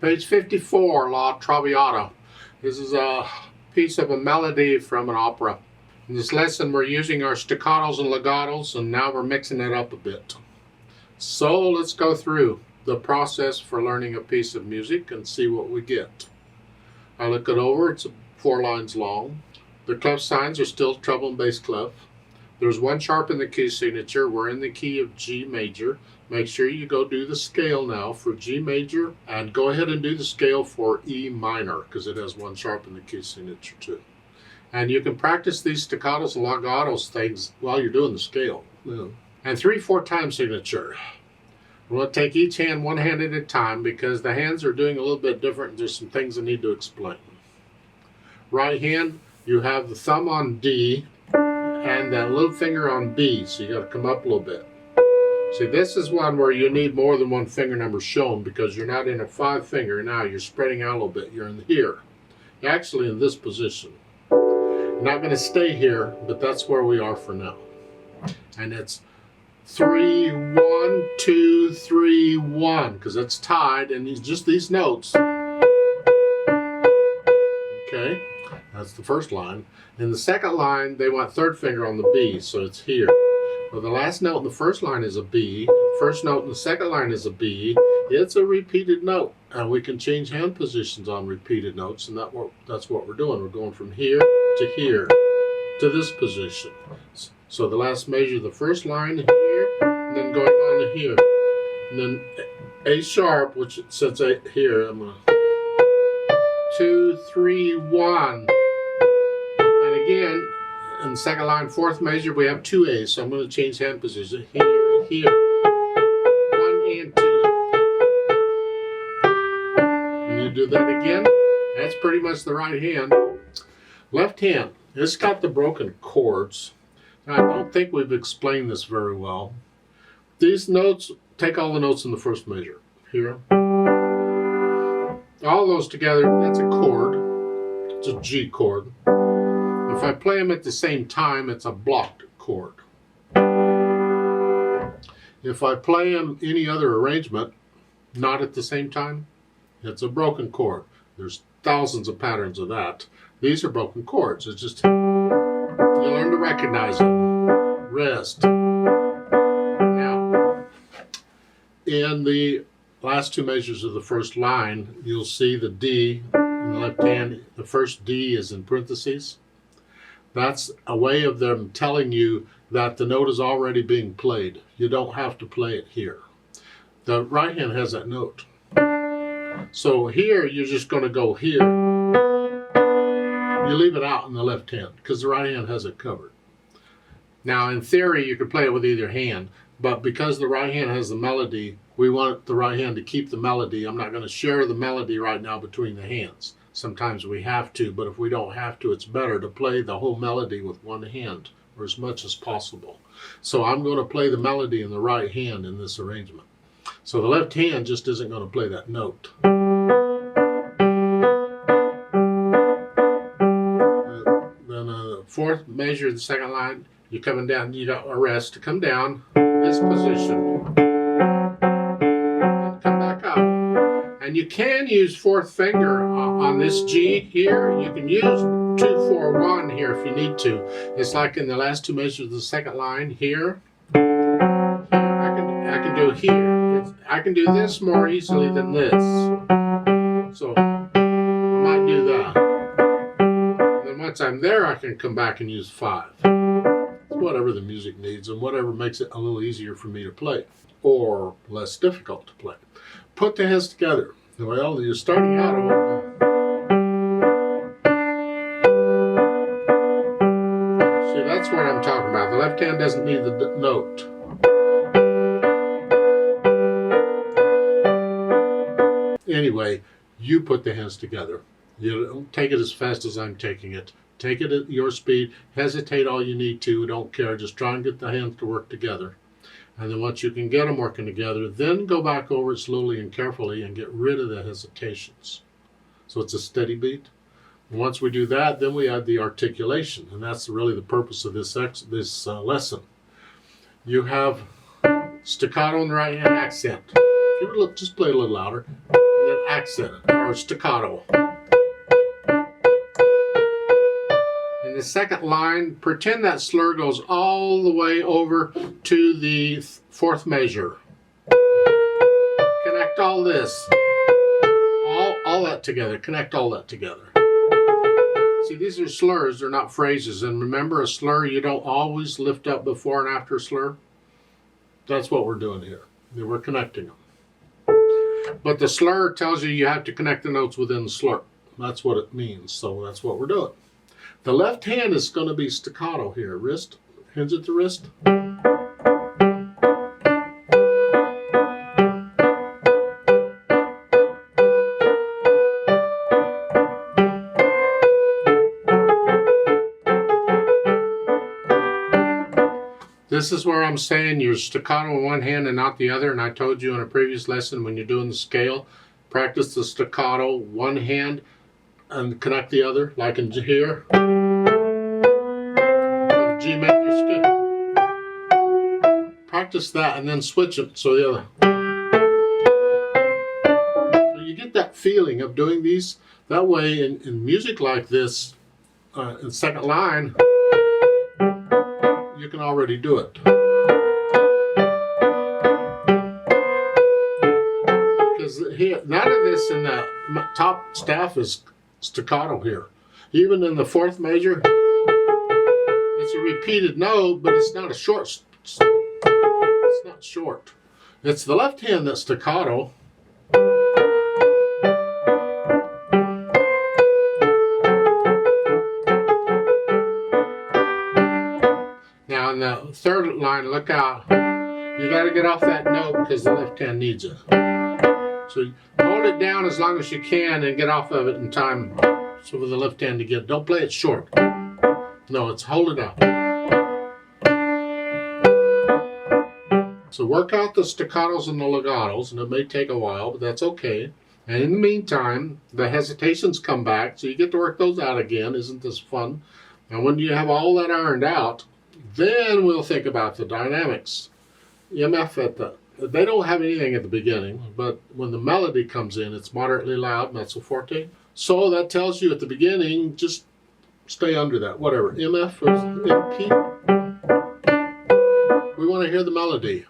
Page 54, La Traviata. This is a piece of a melody from an opera. In this lesson we're using our staccatos and legatos, and now we're mixing it up a bit. So let's go through the process for learning a piece of music and see what we get. I look it over, it's 4 lines long. The clef signs are still treble and bass clef. There's one sharp in the key signature. We're in the key of G major. Make sure you go do the scale now for G major, and go ahead and do the scale for E minor because it has one sharp in the key signature too. And you can practice these staccatos and legatos things while you're doing the scale. Yeah. And 3/4 time signature. We'll take each hand one hand at a time because the hands are doing a little bit different. There's some things I need to explain. Right hand, you have the thumb on D and that little finger on B, so you got to come up a little bit. See, this is one where you need more than one finger number shown because you're not in a 5 finger now. You're spreading out a little bit. You're in here. You're actually in this position. You're not going to stay here, but that's where we are for now. And it's 3, 1, 2, 3, 1 because it's tied, and just these notes. Okay, that's the first line. In the second line, they want 3rd finger on the B, so it's here. Well, the last note in the first line is a B. The first note in the second line is a B. It's a repeated note, and we can change hand positions on repeated notes, and that's what we're doing. We're going from here to this position. So the last measure of the first line here, and then going on to here. And then A sharp, which it says here, I'm going to 2, 3, 1. And again, in the second line, 4th measure, we have 2 A's, so I'm going to change hand position. Here, here. 1 and 2. And you do that again. That's pretty much the right hand. Left hand, it's got the broken chords. Now, I don't think we've explained this very well. These notes, take all the notes in the first measure. Here. All those together, that's a chord. It's a G chord. If I play them at the same time, it's a blocked chord. If I play them any other arrangement, not at the same time, it's a broken chord. There's thousands of patterns of that. These are broken chords. It's just, you learn to recognize them. Rest. Now, in the last 2 measures of the first line, you'll see the D in the left hand. The first D is in parentheses. That's a way of them telling you that the note is already being played. You don't have to play it here. The right hand has that note. So here, you're just going to go here. You leave it out in the left hand because the right hand has it covered. Now, in theory, you could play it with either hand, but because the right hand has the melody, we want the right hand to keep the melody. I'm not going to share the melody right now between the hands. Sometimes we have to, but if we don't have to, it's better to play the whole melody with one hand, or as much as possible. So I'm going to play the melody in the right hand in this arrangement. So the left hand just isn't going to play that note. Then the 4th measure of the second line, you're coming down, you got a rest to come down, this position. And you can use 4th finger on this G here. You can use 2, 4, 1 here if you need to. It's like in the last 2 measures of the second line here. I can do here. I can do this more easily than this. So I might do that. And then once I'm there, I can come back and use 5. It's whatever the music needs and whatever makes it a little easier for me to play or less difficult to play. Put the hands together. Well, you're starting out a little bit. See, that's what I'm talking about. The left hand doesn't need the note. Anyway, you put the hands together. You don't take it as fast as I'm taking it. Take it at your speed. Hesitate all you need to. Don't care. Just try and get the hands to work together. And then once you can get them working together, then go back over it slowly and carefully and get rid of the hesitations. So it's a steady beat. And once we do that, then we add the articulation. And that's really the purpose of this lesson. You have staccato in the right hand accent. Just play a little louder. And then accent or staccato. In the second line, pretend that slur goes all the way over to the fourth measure. Connect all this. All that together. Connect all that together. See, these are slurs, they're not phrases. And remember, a slur, you don't always lift up before and after a slur. That's what we're doing here. We're connecting them. But the slur tells you have to connect the notes within the slur. That's what it means. So that's what we're doing. The left hand is going to be staccato here. Wrist, hands at the wrist. This is where I'm saying you're staccato in one hand and not the other. And I told you in a previous lesson, when you're doing the scale, practice the staccato one hand and connect the other, like in here. The G major scale. Practice that and then switch it so the other. So you get that feeling of doing these. That way in music like this, in second line, you can already do it. Because here, none of this in the top staff is staccato here. Even in the fourth measure, it's a repeated note, but it's not a short. It's not short. It's the left hand that's staccato. Now in the third line, look out. You got to get off that note because the left hand needs it. So hold it down as long as you can and get off of it in time. So for the left hand to get, don't play it short. No, it's hold it out. So work out the staccatos and the legatos, and it may take a while, but that's okay. And in the meantime, the hesitations come back, so you get to work those out again. Isn't this fun? And when you have all that ironed out, then we'll think about the dynamics. EMF at the, they don't have anything at the beginning, but when the melody comes in, it's moderately loud, mezzo forte. So that tells you at the beginning, just stay under that, whatever. MF or MP. We want to hear the melody.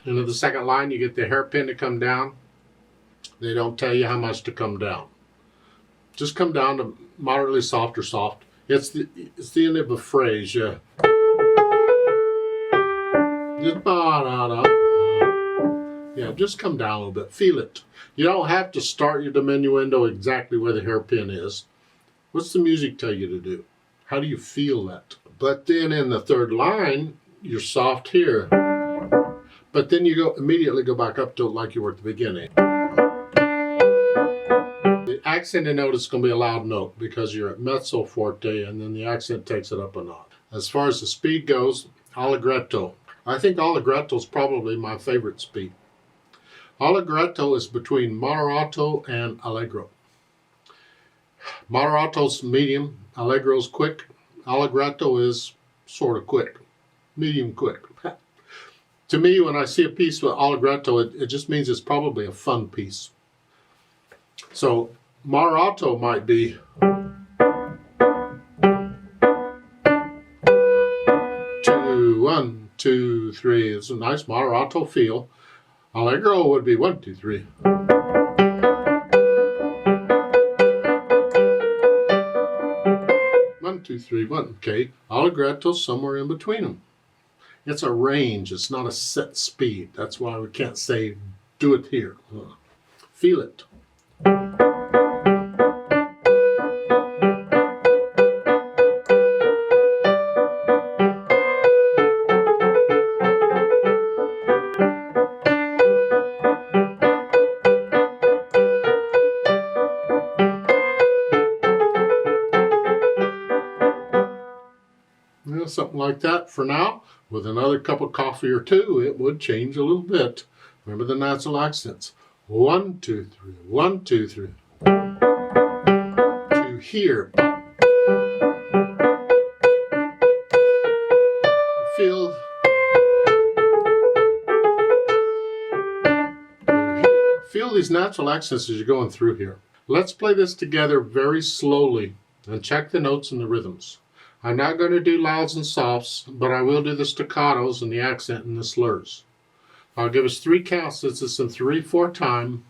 Into the second line, you get the hairpin to come down. They don't tell you how much to come down. Just come down to moderately soft or soft. It's the end of a phrase. Yeah. Yeah, just come down a little bit. Feel it. You don't have to start your diminuendo exactly where the hairpin is. What's the music tell you to do? How do you feel that? But then in the third line, you're soft here. But then you immediately go back up to it like you were at the beginning. The accented note is going to be a loud note because you're at mezzo forte, and then the accent takes it up a notch. As far as the speed goes, allegretto. I think allegretto is probably my favorite speed. Allegretto is between moderato and allegro. Moderato's medium, allegro's quick. Allegretto is sort of quick, medium quick. To me, when I see a piece with allegretto, it just means it's probably a fun piece. So moderato might be 2, 1, 2, 3. It's a nice moderato feel. Allegro would be 1, 2, 3. 1, 2, 3, 1. Okay. Allegreto's somewhere in between them. It's a range. It's not a set speed. That's why we can't say do it here. Feel it. Something like that for now. With another cup of coffee or two, it would change a little bit. Remember the nasal accents. 1, 2, 3. 1, 2, 3. To here. these natural accents as you're going through here. Let's play this together very slowly and check the notes and the rhythms. I'm not going to do louds and softs, but I will do the staccatos and the accent and the slurs. I'll give us 3 counts. This is in 3/4 time.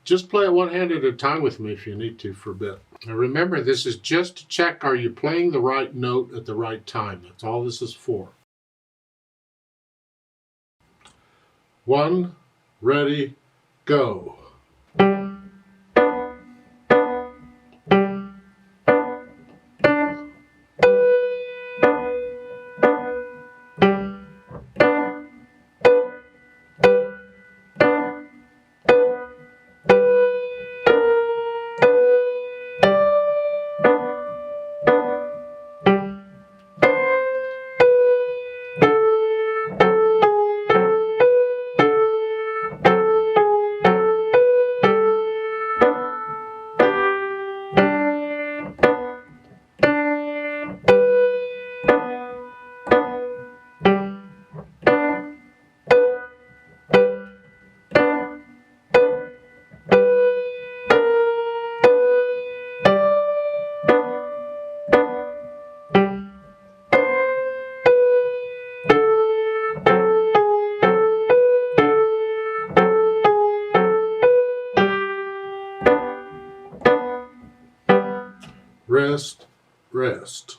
Just play it one hand at a time with me if you need to for a bit. Now remember, this is just to check, are you playing the right note at the right time? That's all this is for. 1, ready, go. Rest, rest.